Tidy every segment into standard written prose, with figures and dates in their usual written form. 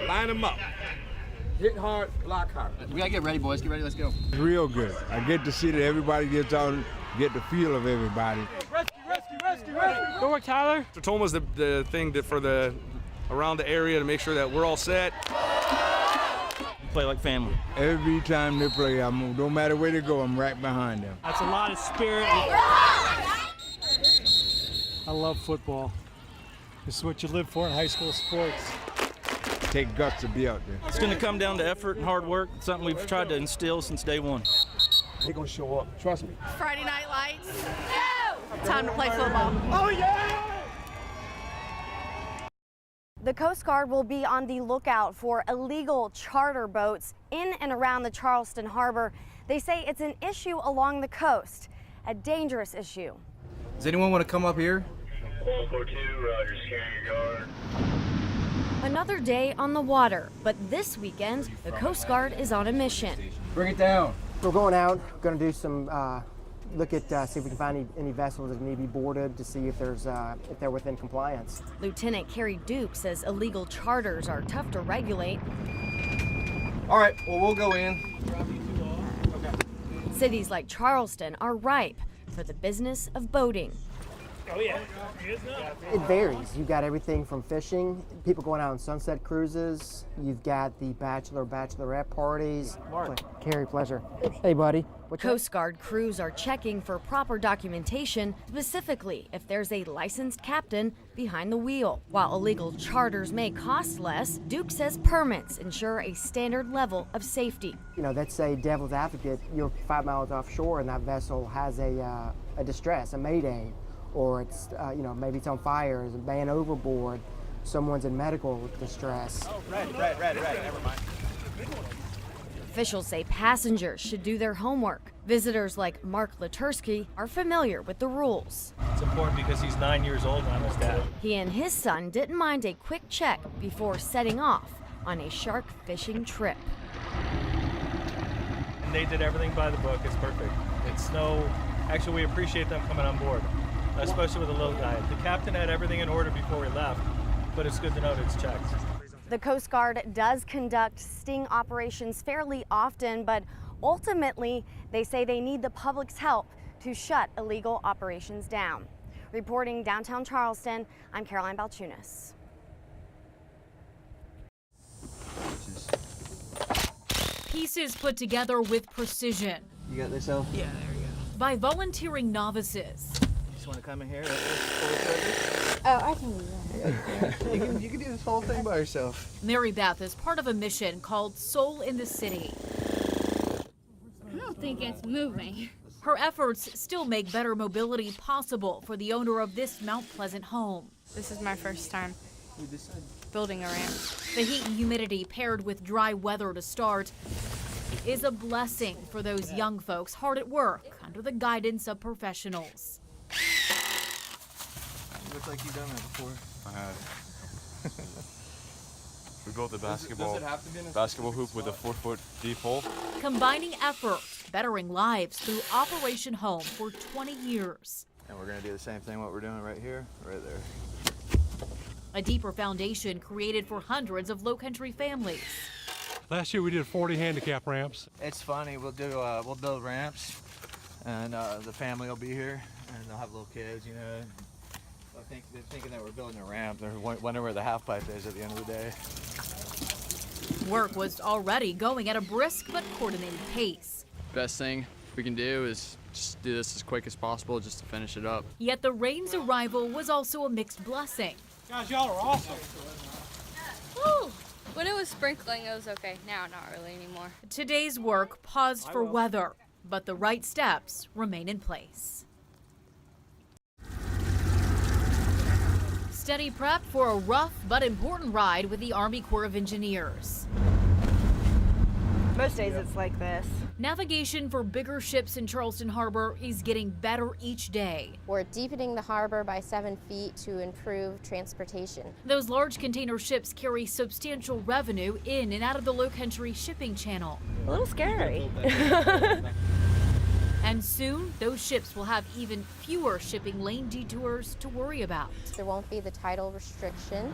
Line them up. Hit hard, block hard. We gotta get ready, boys. Get ready, let's go. It's real good. I get to see that everybody gets on, get the feel of everybody. Rescue. Good work, Tyler. Toma's the thing that for the around the area to make sure that we're all set. We play like family. Every time they play, no matter where they go, I'm right behind them. That's a lot of spirit. I love football. This is what you live for in high school sports. Take guts to be out there. It's gonna come down to effort and hard work. It's something we've tried to instill since day one. They're gonna show up, trust me. Friday night lights. Time to play football. Oh yeah! The Coast Guard will be on the lookout for illegal charter boats in and around the Charleston Harbor. They say it's an issue along the coast, a dangerous issue. Does anyone want to come up here? 142, Roger, scanning your guard. Another day on the water, but this weekend, the Coast Guard is on a mission. Bring it down. We're going out, going to do some look at see if we can find any vessels that need to be boarded to see if they're within compliance. Lieutenant Carrie Duke says illegal charters are tough to regulate. All right, well, we'll go in. Cities like Charleston are ripe for the business of boating. Oh, yeah. It varies. You've got everything from fishing, people going out on sunset cruises. You've got the bachelorette parties. Carrie, pleasure. Hey, buddy. Coast Guard crews are checking for proper documentation, specifically if there's a licensed captain behind the wheel. While illegal charters may cost less, Duke says permits ensure a standard level of safety. You know, let's say devil's advocate, you're 5 miles offshore and that vessel has a distress, a mayday, or it's, maybe it's on fire, there's a man overboard, someone's in medical distress. Oh, right, never mind. Officials say passengers should do their homework. Visitors like Mark Latursky are familiar with the rules. It's important because he's 9 years old and I'm his dad. He and his son didn't mind a quick check before setting off on a shark fishing trip. And they did everything by the book. It's perfect. Actually, we appreciate them coming on board, especially with a little guy. The captain had everything in order before we left, but it's good to know that it's checked. The Coast Guard does conduct sting operations fairly often, but ultimately they say they need the public's help to shut illegal operations down. Reporting downtown Charleston, I'm Caroline Balchunas. Pieces put together with precision. You got this, El? Yeah, there you go. By volunteering novices. You just want to come in here? Oh, I can do that. You can do this whole thing by yourself. Mary Beth is part of a mission called Soul in the City. I don't think it's moving. Her efforts still make better mobility possible for the owner of this Mount Pleasant home. This is my first time building a ramp. The heat and humidity paired with dry weather to start is a blessing for those young folks hard at work under the guidance of professionals. Looks like you've done that before. I have. We built a basketball hoop with a 4-foot deep hole. Combining effort, bettering lives through Operation Home for 20 years. And we're going to do the same thing what we're doing right here, right there. A deeper foundation created for hundreds of low-country families. Last year we did 40 handicap ramps. It's funny, we'll build ramps, and the family will be here, and they'll have little kids, you know. They're thinking that we're building a ramp. They're wondering where the half pipe is at the end of the day. Work was already going at a brisk but coordinated pace. Best thing we can do is just do this as quick as possible just to finish it up. Yet the rain's arrival was also a mixed blessing. Guys, y'all are awesome. Woo! When it was sprinkling, it was okay. Now, not really anymore. Today's work paused for weather, but the right steps remain in place. Steady prep for a rough but important ride with the Army Corps of Engineers. Most days it's like this. Navigation for bigger ships in Charleston Harbor is getting better each day. We're deepening the harbor by 7 feet to improve transportation. Those large container ships carry substantial revenue in and out of the Lowcountry shipping channel. A little scary. And soon, those ships will have even fewer shipping lane detours to worry about. There won't be the tidal restriction.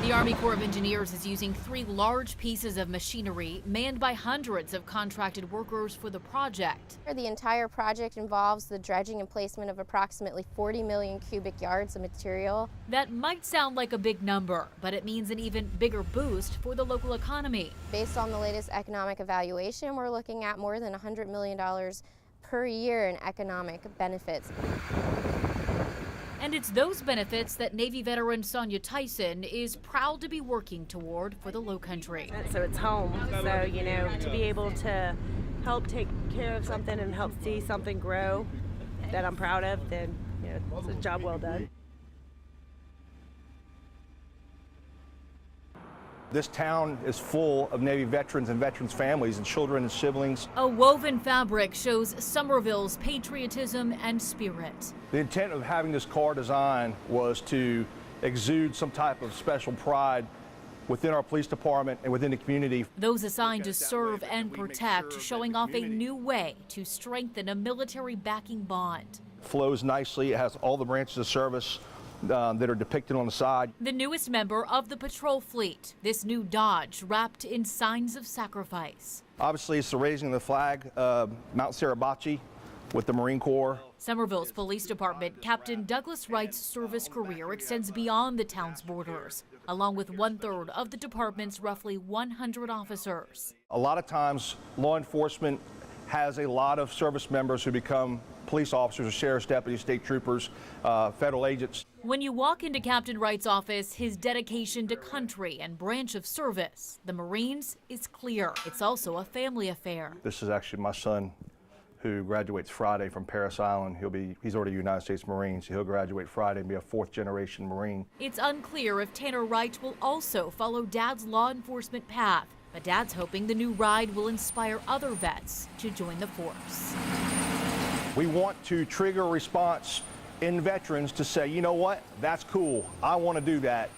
The Army Corps of Engineers is using 3 large pieces of machinery manned by hundreds of contracted workers for the project. The entire project involves the dredging and placement of approximately 40 million cubic yards of material. That might sound like a big number, but it means an even bigger boost for the local economy. Based on the latest economic evaluation, we're looking at more than $100 million per year in economic benefits. And it's those benefits that Navy veteran Sonia Tyson is proud to be working toward for the Lowcountry. So it's home. So, you know, to be able to help take care of something and help see something grow that I'm proud of, then, you know, it's a job well done. This town is full of Navy veterans and veterans' families and children and siblings. A woven fabric shows Somerville's patriotism and spirit. The intent of having this car design was to exude some type of special pride within our police department and within the community. Those assigned to serve and protect, showing off a new way to strengthen a military backing bond. Flows nicely. It has all the branches of service that are depicted on the side. The newest member of the patrol fleet, this new Dodge wrapped in signs of sacrifice. Obviously, it's the raising of the flag, Mount Suribachi with the Marine Corps. Somerville's police department, Captain Douglas Wright's service career extends beyond the town's borders, along with 1/3 of the department's roughly 100 officers. A lot of times, law enforcement has a lot of service members who become police officers or sheriff's deputies, state troopers, federal agents. When you walk into Captain Wright's office, his dedication to country and branch of service, the Marines, is clear. It's also a family affair. This is actually my son, who graduates Friday from Parris Island. He's already a United States Marine, so he'll graduate Friday and be a 4th-generation Marine. It's unclear if Tanner Wright will also follow Dad's law enforcement path, but Dad's hoping the new ride will inspire other vets to join the force. We want to trigger a response in veterans to say, you know what, that's cool, I want to do that.